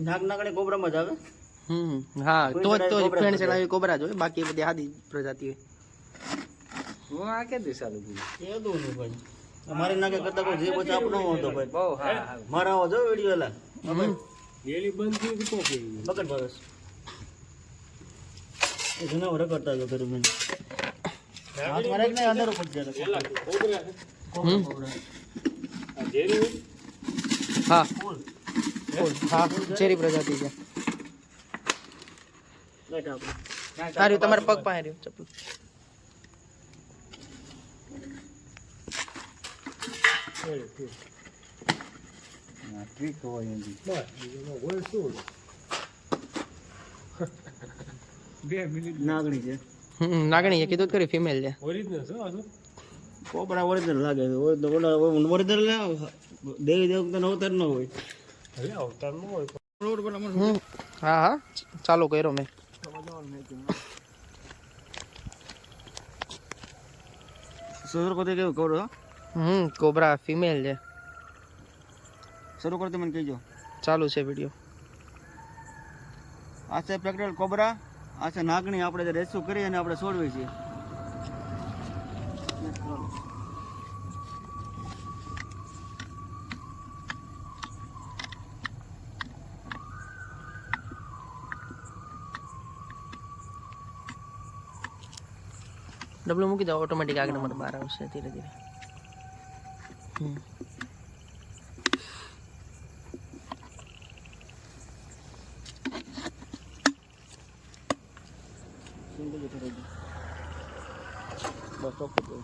નાગ નાગણે કોબરામાં જ આવે. હા તો ફ્રેન્ડ છે આવી કોબરા જ હોય, બાકી બધી આદી પ્રજાતિ હોય. હું આ કે દી ચાલુ ગયું એ દોનું ભાઈ અમારી નાગે કરતા કોઈ જે પછી આપણો હતો ભાઈ. બહુ હા મારા આવો જો વિડિયો એલા ગેલી બંધ થઈ તો કે બકર ભાવેશ એ જનાવર કરતા જો ઘરે મેં હાથ મારે ને અંદર ઉપર જાય પેલા કોબરા કોબરા આ જેરી હા હા ચેરી પ્રજાતિ છે. બેઠા આપણે સારું તમારા પગ પાસે રહ્યું ચપ્પલ. ટ્રીક હોય એની બસ બીજો હોય શું 2 મિનિટ નાગણી છે. નાગણી એ કીધું જ ખરી ફિમેલ છે. ઓરિજિનલ છે આ શું કોબરા ઓરિજિનલ લાગે છે. ઓરિજિનલ દેવી દેવતા નો અવતાર ન હોય. હવે અવતાર નો હોય રોડ પર અમાર હા હા ચાલુ કર્યો મેં. શરૂ કરતે કેવું કરો કોબરા ફિમેલ છે. શરૂ કરતે મને કહેજો. ચાલુ છે વિડિયો. આ છે પ્રેગ્નન્ટ કોબરા, આ છે નાગણી. આપણે જે રેસ્ક્યુ કરી અને આપણે છોડવી છીએ. ડબલું મૂકી દો ઓટોમેટિક આગળ નંબર બહાર આવશે ધીરે ધીરે. બસ ચોખ્ખું